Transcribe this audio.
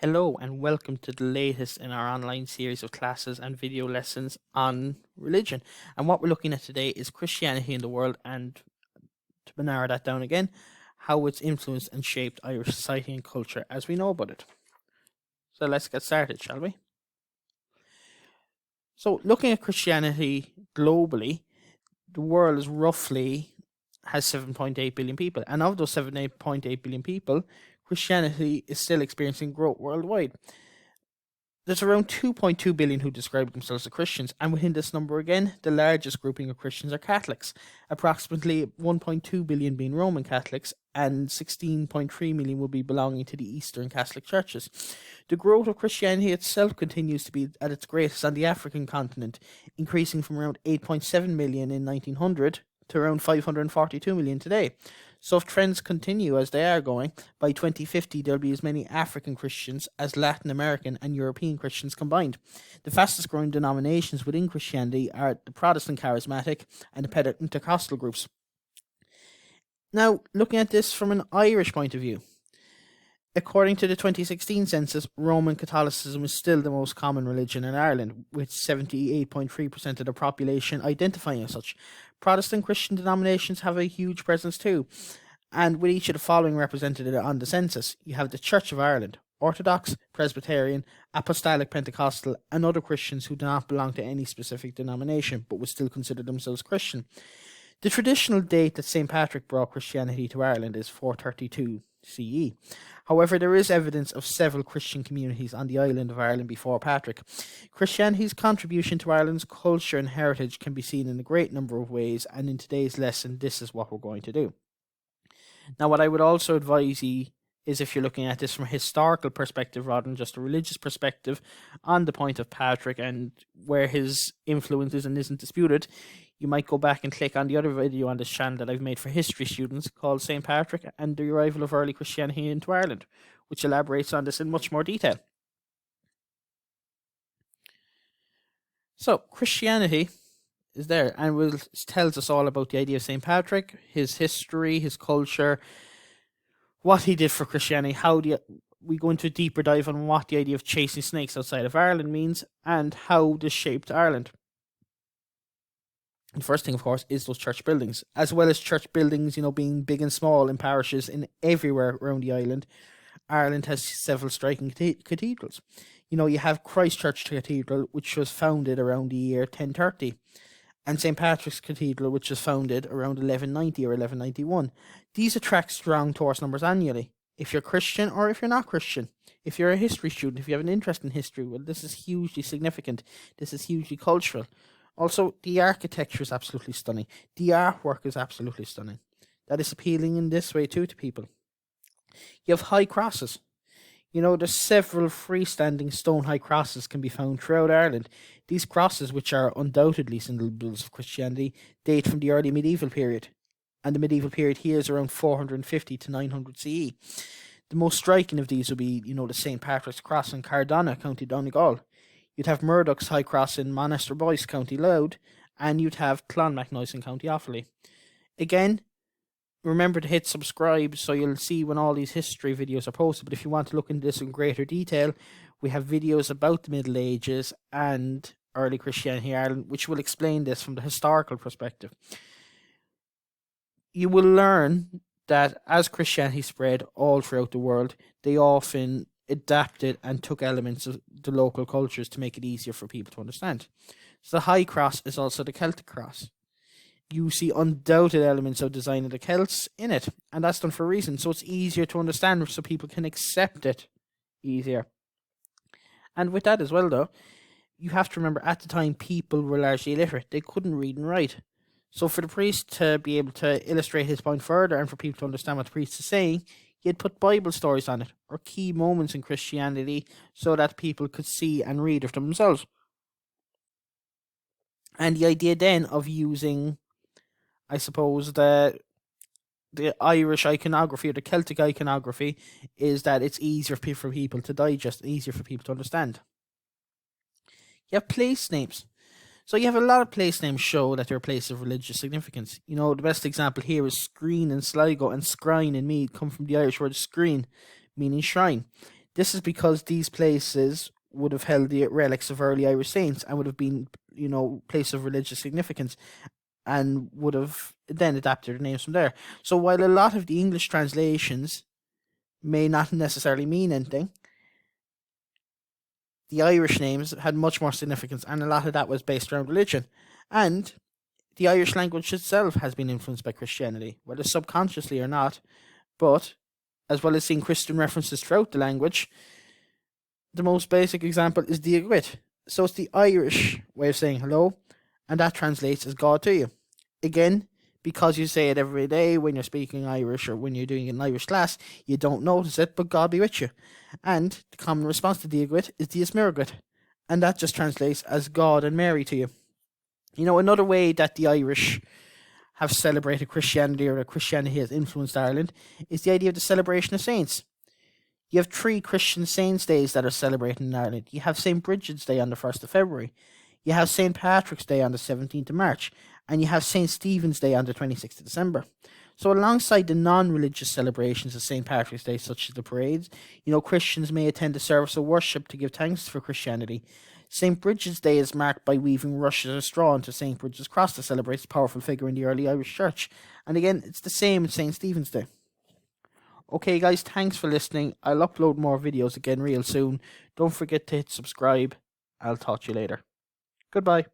Hello and welcome to the latest in our online series of classes and video lessons on religion. And what we're looking at today is Christianity in the world, and to narrow that down again, how it's influenced and shaped Irish society and culture as we know about it. So let's get started, shall we? So looking at Christianity globally, the world is roughly has 7.8 billion people, and of those 7.8 billion people, Christianity is still experiencing growth worldwide. There's around 2.2 billion who describe themselves as Christians, and within this number again, the largest grouping of Christians are Catholics, approximately 1.2 billion being Roman Catholics, and 16.3 million will be belonging to the Eastern Catholic churches. The growth of Christianity itself continues to be at its greatest on the African continent, increasing from around 8.7 million in 1900 to around 542 million today. So if trends continue as they are going, by 2050 there'll be as many African Christians as Latin American and European Christians combined. The fastest growing denominations within Christianity are the Protestant Charismatic and the Pentecostal groups. Now, looking at this from an Irish point of view, according to the 2016 census, Roman Catholicism is still the most common religion in Ireland, with 78.3% of the population identifying as such. Protestant Christian denominations have a huge presence too, and with each of the following represented on the census, you have the Church of Ireland, Orthodox, Presbyterian, Apostolic Pentecostal, and other Christians who do not belong to any specific denomination, but would still consider themselves Christian. The traditional date that St. Patrick brought Christianity to Ireland is 432 CE. However, there is evidence of several Christian communities on the island of Ireland before Patrick. Christianity's contribution to Ireland's culture and heritage can be seen in a great number of ways, and in today's lesson, this is what we're going to do. Now, what I would also advise you is, if you're looking at this from a historical perspective rather than just a religious perspective, on the point of Patrick and where his influence is and isn't disputed, you might go back and click on the other video on this channel that I've made for history students called St. Patrick and the Arrival of Early Christianity into Ireland, which elaborates on this in much more detail. So, Christianity is there and tells us all about the idea of St. Patrick, his history, his culture, what he did for Christianity, we go into a deeper dive on what the idea of chasing snakes outside of Ireland means, and how this shaped Ireland. The first thing, of course, is those church buildings, as well as church buildings, being big and small in parishes in everywhere around the island. Ireland has several striking cathedrals. You have Christchurch Cathedral, which was founded around the year 1030, and St. Patrick's Cathedral, which was founded around 1190 or 1191. These attract strong tourist numbers annually. If you're Christian or if you're not Christian, if you're a history student, if you have an interest in history, well, this is hugely significant. This is hugely cultural. Also, the architecture is absolutely stunning. The artwork is absolutely stunning. That is appealing in this way too to people. You have high crosses. There's several freestanding stone high crosses can be found throughout Ireland. These crosses, which are undoubtedly symbols of Christianity, date from the early medieval period. And the medieval period here is around 450 to 900 CE. The most striking of these would be, the St. Patrick's Cross in Cardona, County Donegal. You'd have Murdoch's High Cross in Monaster Boyce, County Louth, and you'd have Clonmacnoise in County Offaly. Again, remember to hit subscribe so you'll see when all these history videos are posted. But if you want to look into this in greater detail, we have videos about the Middle Ages and early Christianity in Ireland, which will explain this from the historical perspective. You will learn that as Christianity spread all throughout the world, they often adapted and took elements of the local cultures to make it easier for people to understand. So the High Cross is also the Celtic cross. You see undoubted elements of design of the Celts in it, and that's done for a reason, so it's easier to understand, so people can accept it easier. And with that as well, though, you have to remember at the time people were largely illiterate. They couldn't read and write. So for the priest to be able to illustrate his point further and for people to understand what the priest is saying, he'd put Bible stories on it, or key moments in Christianity, so that people could see and read it for themselves. And the idea then of using, I suppose, the Irish iconography or the Celtic iconography is that it's easier for people to digest, easier for people to understand. You have place names. So you have a lot of place names show that they're places of religious significance. The best example here is Screen in Sligo and Scrine in Meath come from the Irish word screen, meaning shrine. This is because these places would have held the relics of early Irish saints and would have been, places of religious significance, and would have then adapted their names from there. So while a lot of the English translations may not necessarily mean anything, the Irish names had much more significance, and a lot of that was based around religion. And the Irish language itself has been influenced by Christianity, whether subconsciously or not. But as well as seeing Christian references throughout the language, the most basic example is Diagwit. So it's the Irish way of saying hello, and that translates as God to you. Again, because you say it every day when you're speaking Irish or when you're doing an Irish class, you don't notice it, but God be with you. And the common response to Diagwit is Dias Miragwit, and that just translates as God and Mary to you. Another way that the Irish have celebrated Christianity, or that Christianity has influenced Ireland, is the idea of the celebration of saints. You have 3 Christian saints' days that are celebrated in Ireland. You have St. Bridget's Day on the 1st of February. You have St. Patrick's Day on the 17th of March. And you have St. Stephen's Day on the 26th of December. So alongside the non-religious celebrations of St. Patrick's Day, such as the parades, Christians may attend a service of worship to give thanks for Christianity. St. Bridget's Day is marked by weaving rushes of straw into St. Bridget's cross to celebrate this powerful figure in the early Irish church. And again, it's the same with St. Stephen's Day. Okay guys, thanks for listening. I'll upload more videos again real soon. Don't forget to hit subscribe. I'll talk to you later. Goodbye.